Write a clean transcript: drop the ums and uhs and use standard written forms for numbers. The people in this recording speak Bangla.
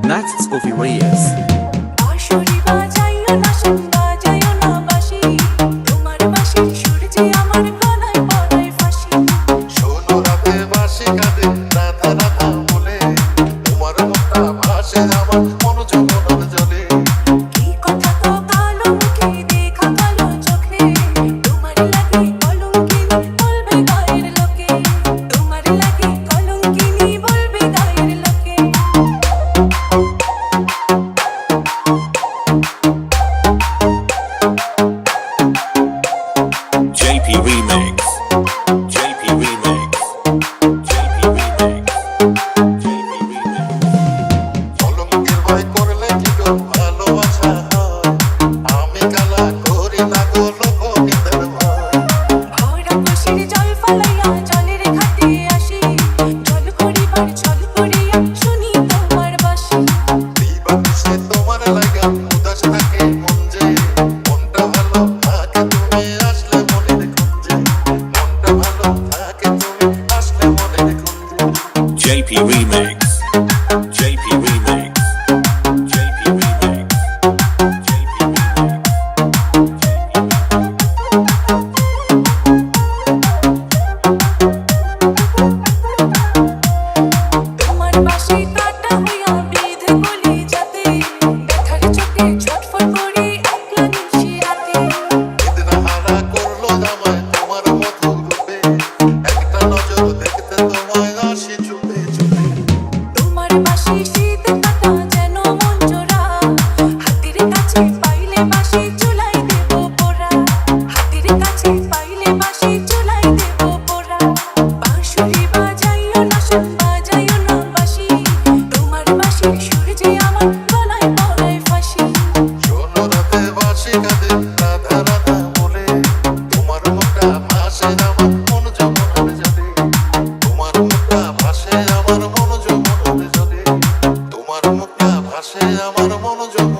Next Scooby Reyes. বাঁশরি বাজাইও না শোন বাজাইও না বাঁশি তোমার বাঁশির সুর যে আমার গলায় পড়ায় ফাঁসি শোনো রাতে বাঁশি কাঁদে রাধা রাধা বলে তোমার মনটা ভাসে আমার মন যমুনার জলে কি কথা তো কালো মুখে দেখা কালো চোখে তোমার লাগে কলঙ্কিনী বলবে গায়ের লোকে তোমার লাগে কলঙ্কিনী বলবে গায়ের লোকে JP Remix. JP Remix. JP Remix. JP Remix. কলঙ্কের ভয় করলে কি গো ভালোবাসা হয় আমি কালা করি না গো লোকদের ভয় ভরা খুশির জল ফালাইয়া জলের ঘাটে আসি জল করিবার জল করিয়া শুনি তোমার বাঁশি দিবানিশে তোমার লাগা উদাস থাকে মন যে মনটা ভালো থাকে তুমি আসলে মনের খুঁজে মনটা ভালো থাকে তুমি আসলে মনের খুঁজে JP Remix. JP Remix. JP Remix. JP Remix. তোমার বাঁশি কাটা হইয়া বিধে গলি যাতে ব্যথার চোখে ছটফট করি একলা নিশি রাতে নিদ্রাহারা করলো আমায় তোমার মধুর রূপে একটা নজর দেখতে তোমায় আসি চুপে চুপে তোমার বাঁশি শীত কাটা যেন মন জোড়া হাতের কাছে পাইলে বাঁশি চুলাই দেব পোড়া হাতের কাছে পাইলে বাঁশি চুলাই দেব পোড়া বাঁশরি বাজাইও না শোন বাজাইও না বাঁশি তোমার বাঁশির সুর যে আমার গলায় পড়ায় ফাঁসি শোনো রাতে বাঁশি কাঁদে রাধা রাধা বলে তোমার মুখটা ভাসে আমার মন যমুনার জলে তোমার মুখটা ভাসে আমার মন যমুনার জলে তোমার মুখটা ভাসে আমার মন যমুনার